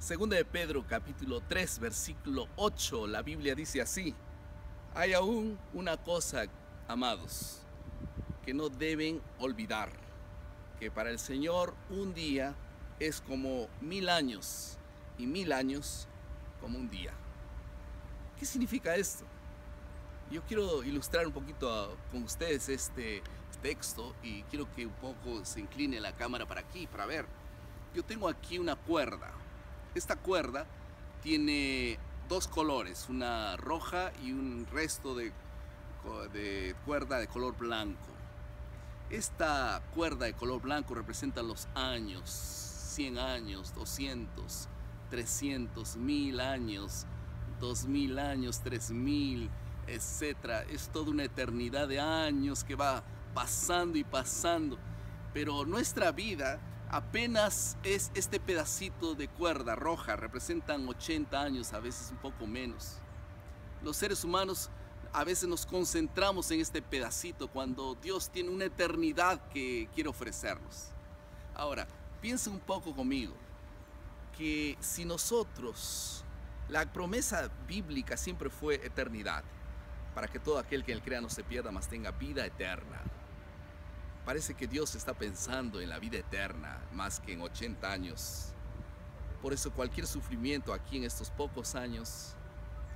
Segunda de Pedro, capítulo 3, versículo 8, la Biblia dice así: hay aún una cosa, amados, que no deben olvidar, que para el Señor un día es como 1000 años y 1000 años como un día. ¿Qué significa esto? Yo quiero ilustrar un poquito con ustedes este texto y quiero que un poco se incline la cámara para aquí, para ver. Yo tengo aquí una cuerda. Esta cuerda tiene dos colores, una roja y un resto de cuerda de color blanco. Esta cuerda de color blanco representa los años, 100 años, 200, 300, 1000 años, 2000 años, 3000, etc. Es toda una eternidad de años que va pasando y pasando. Pero nuestra vida apenas es este pedacito de cuerda roja, representan 80 años, a veces un poco menos. Los seres humanos a veces nos concentramos en este pedacito cuando Dios tiene una eternidad que quiere ofrecernos. Ahora, piensa un poco conmigo, que si nosotros, la promesa bíblica siempre fue eternidad, para que todo aquel que en él crea no se pierda, mas tenga vida eterna. Parece que Dios está pensando en la vida eterna más que en 80 años. Por eso cualquier sufrimiento aquí en estos pocos años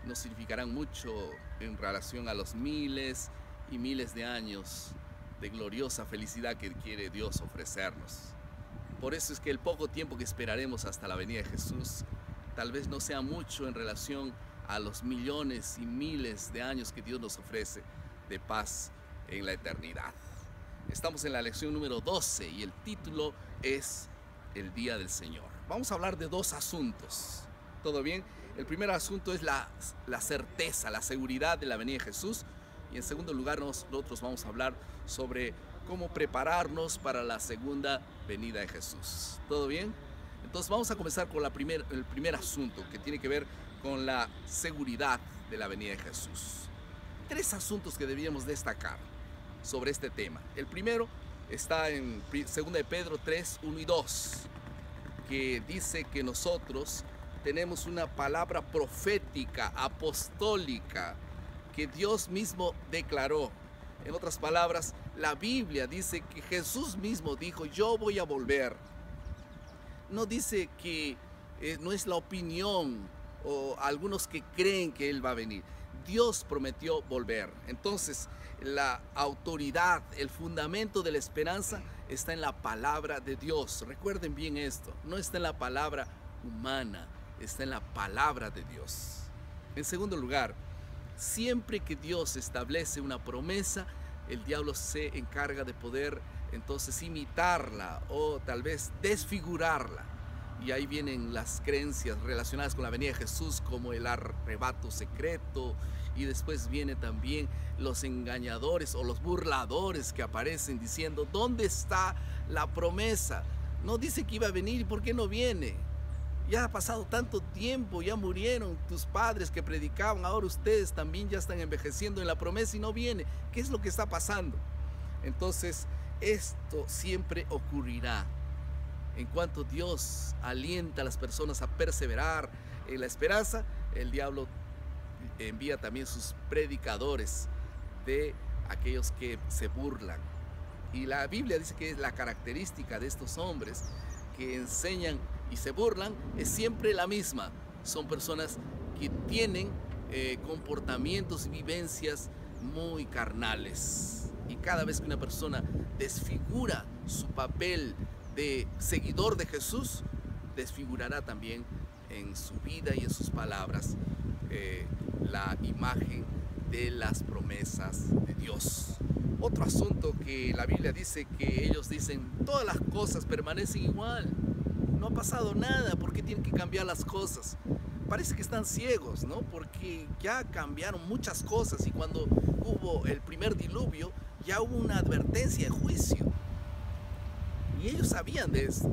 nos significarán mucho en relación a los miles y miles de años de gloriosa felicidad que quiere Dios ofrecernos. Por eso es que el poco tiempo que esperaremos hasta la venida de Jesús tal vez no sea mucho en relación a los millones y miles de años que Dios nos ofrece de paz en la eternidad. Estamos en la lección número 12 y el título es El Día del Señor. Vamos a hablar de dos asuntos. ¿Todo bien? El primer asunto es la certeza, la seguridad de la venida de Jesús. Y en segundo lugar nosotros vamos a hablar sobre cómo prepararnos para la segunda venida de Jesús. ¿Todo bien? Entonces vamos a comenzar con el primer asunto que tiene que ver con la seguridad de la venida de Jesús. Tres asuntos que deberíamos destacar sobre este tema. El primero está en 2 de Pedro 3, 1 y 2, que dice que nosotros tenemos una palabra profética, apostólica, que Dios mismo declaró. En otras palabras, la Biblia dice que Jesús mismo dijo: yo voy a volver. No dice que no es la opinión o algunos que creen que Él va a venir. Dios prometió volver. Entonces, la autoridad, el fundamento de la esperanza está en la palabra de Dios. Recuerden bien esto, no está en la palabra humana, está en la palabra de Dios. En segundo lugar, siempre que Dios establece una promesa, el diablo se encarga de poder entonces imitarla o tal vez desfigurarla. Y ahí vienen las creencias relacionadas con la venida de Jesús, como el arrebato secreto, y después viene también los engañadores o los burladores que aparecen diciendo: ¿dónde está la promesa? No dice que iba a venir, ¿y por qué no viene? Ya ha pasado tanto tiempo, ya murieron tus padres que predicaban, ahora ustedes también ya están envejeciendo en la promesa y no viene. ¿Qué es lo que está pasando? Entonces, esto siempre ocurrirá. En cuanto Dios alienta a las personas a perseverar en la esperanza, el diablo envía también sus predicadores de aquellos que se burlan. Y la Biblia dice que la característica de estos hombres que enseñan y se burlan es siempre la misma. Son personas que tienen comportamientos y vivencias muy carnales. Y cada vez que una persona desfigura su papel de seguidor de Jesús, desfigurará también en su vida y en sus palabras la imagen de las promesas de Dios. Otro asunto que la Biblia dice, que ellos dicen: todas las cosas permanecen igual, no ha pasado nada, ¿por qué tienen que cambiar las cosas? Parece que están ciegos, ¿no? Porque ya cambiaron muchas cosas, y cuando hubo el primer diluvio ya hubo una advertencia de juicio. Y ellos sabían de eso.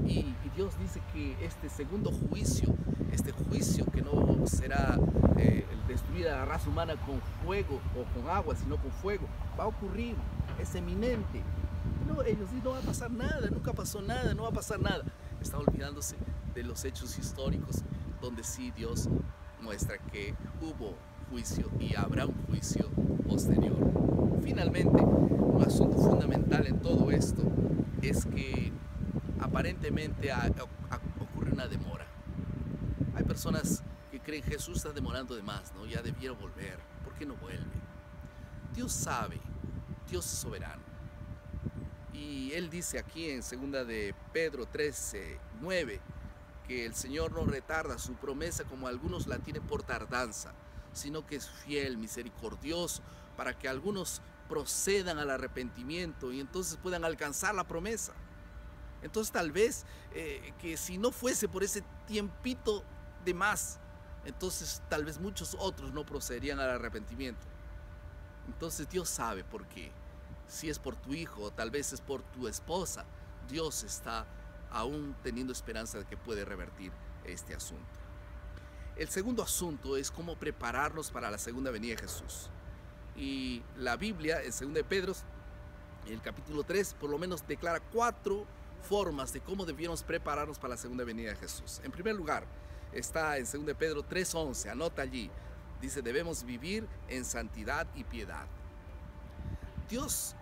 Y Dios dice que este segundo juicio, este juicio que no será destruir a la raza humana con fuego o con agua, sino con fuego, va a ocurrir, es eminente. No, ellos dicen: no va a pasar nada, nunca pasó nada, no va a pasar nada. Está olvidándose de los hechos históricos donde sí Dios muestra que hubo juicio y habrá un juicio posterior. Finalmente, un asunto fundamental en todo esto es que aparentemente ocurre una demora. Hay personas que creen que Jesús está demorando de más, ¿no? Ya debiera volver. ¿Por qué no vuelve? Dios sabe, Dios es soberano. Y Él dice aquí en 2 de Pedro 13:9 que el Señor no retarda su promesa como algunos la tienen por tardanza, sino que es fiel, misericordioso, para que algunos procedan al arrepentimiento y entonces puedan alcanzar la promesa. Entonces tal vez que si no fuese por ese tiempito de más, entonces tal vez muchos otros no procederían al arrepentimiento. Entonces Dios sabe por qué. Si es por tu hijo o tal vez es por tu esposa, Dios está aún teniendo esperanza de que puede revertir este asunto. El segundo asunto es cómo prepararnos para la segunda venida de Jesús. Y la Biblia en 2 de Pedro, en el capítulo 3, por lo menos declara 4 formas de cómo debíamos prepararnos para la segunda venida de Jesús. En primer lugar, está en 2 de Pedro 3:11, anota allí, dice: debemos vivir en santidad y piedad. Dios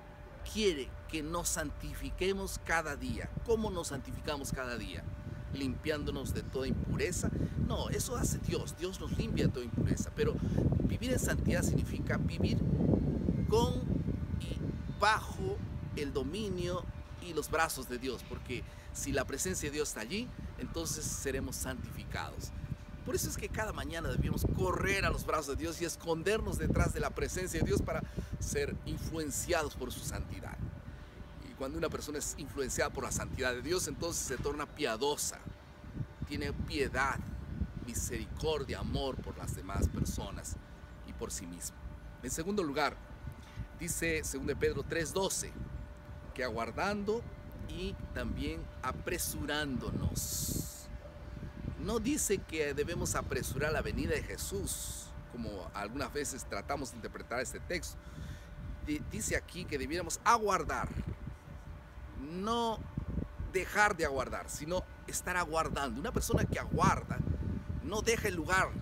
quiere que nos santifiquemos cada día. ¿Cómo nos santificamos cada día? ¿Limpiándonos de toda impureza? No, eso hace Dios. Dios nos limpia de toda impureza. Pero vivir en santidad significa vivir con y bajo el dominio y los brazos de Dios. Porque si la presencia de Dios está allí, entonces seremos santificados. Por eso es que cada mañana debemos correr a los brazos de Dios y escondernos detrás de la presencia de Dios para ser influenciados por su santidad. Y cuando una persona es influenciada por la santidad de Dios, entonces se torna piadosa, tiene piedad, misericordia, amor por las demás personas y por sí mismo. En segundo lugar, dice 2 de Pedro 3:12, que aguardando y también apresurándonos. No dice que debemos apresurar la venida de Jesús, como algunas veces tratamos de interpretar este texto. Dice aquí que debiéramos aguardar, no dejar de aguardar, sino estar aguardando. Una persona que aguarda no deja el lugar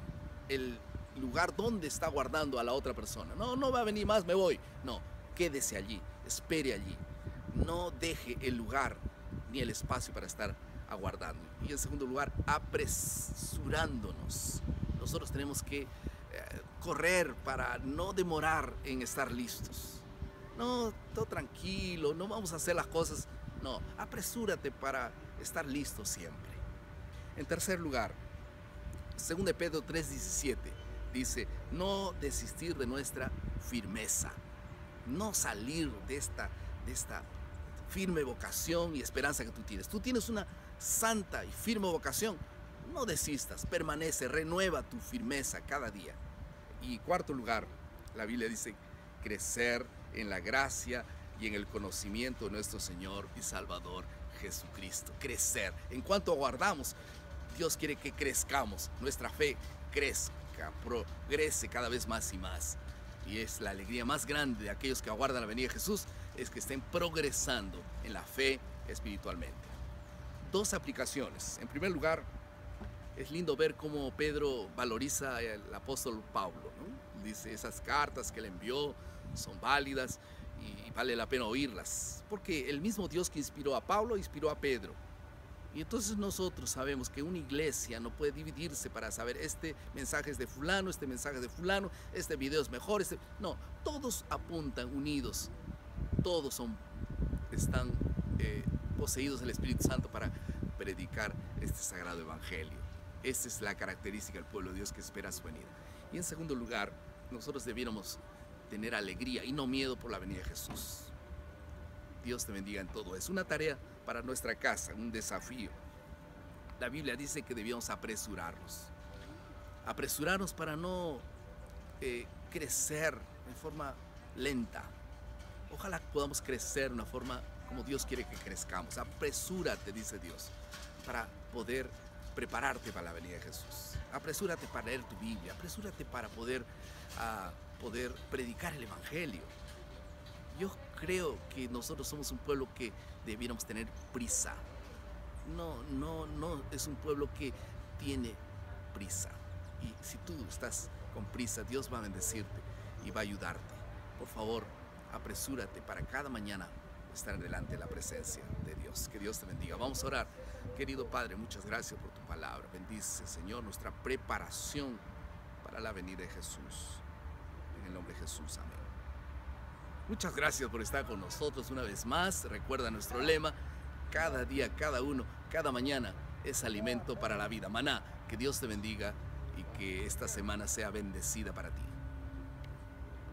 donde está aguardando a la otra persona. No va a venir más, me voy. No, quédese allí, espere allí. No deje el lugar ni el espacio para estar aguardando. Y en segundo lugar, apresurándonos. Nosotros tenemos que correr para no demorar en estar listos. No, todo tranquilo, no vamos a hacer las cosas. No, apresúrate para estar listo siempre. En tercer lugar, 2 de Pedro 3:17 dice: no desistir de nuestra firmeza, no salir de esta firme vocación y esperanza que tú tienes. Tú tienes una santa y firme vocación. No desistas, permanece, renueva tu firmeza cada día. Y cuarto lugar, la Biblia dice: crecer en la gracia y en el conocimiento de nuestro Señor y Salvador Jesucristo. Crecer. En cuanto aguardamos, Dios quiere que crezcamos, nuestra fe crezca, progrese cada vez más y más. Y es la alegría más grande de aquellos que aguardan la venida de Jesús, es que estén progresando en la fe espiritualmente. 2 aplicaciones. En primer lugar, es lindo ver cómo Pedro valoriza al apóstol Pablo, ¿no? Dice, esas cartas que le envió son válidas y vale la pena oírlas, porque el mismo Dios que inspiró a Pablo inspiró a Pedro. Y entonces nosotros sabemos que una iglesia no puede dividirse para saber este mensaje es de fulano, este mensaje es de fulano, este video es mejor, no, todos apuntan unidos, todos están poseídos del Espíritu Santo para predicar este sagrado evangelio. Esta es la característica del pueblo de Dios que espera su venida. Y en segundo lugar, nosotros debiéramos tener alegría y no miedo por la venida de Jesús. Dios te bendiga en todo. Es una tarea para nuestra casa, un desafío. La Biblia dice que debíamos apresurarnos para no crecer de forma lenta. Ojalá podamos crecer de una forma como Dios quiere que crezcamos. Apresúrate, dice Dios, para poder prepararte para la venida de Jesús. Apresúrate para leer tu Biblia, apresúrate para poder predicar el evangelio. Yo creo que nosotros somos un pueblo que debiéramos tener prisa. no es un pueblo que tiene prisa. Y si tú estás con prisa, Dios va a bendecirte y va a ayudarte. Por favor, apresúrate para cada mañana estar delante de la presencia de Dios. Que Dios te bendiga. Vamos a orar. Querido Padre, muchas gracias por tu palabra. Bendice, Señor, nuestra preparación para la venida de Jesús. En el nombre de Jesús, amén. Muchas gracias por estar con nosotros una vez más. Recuerda nuestro lema: cada día, cada uno, cada mañana es alimento para la vida. Maná, que Dios te bendiga y que esta semana sea bendecida para ti.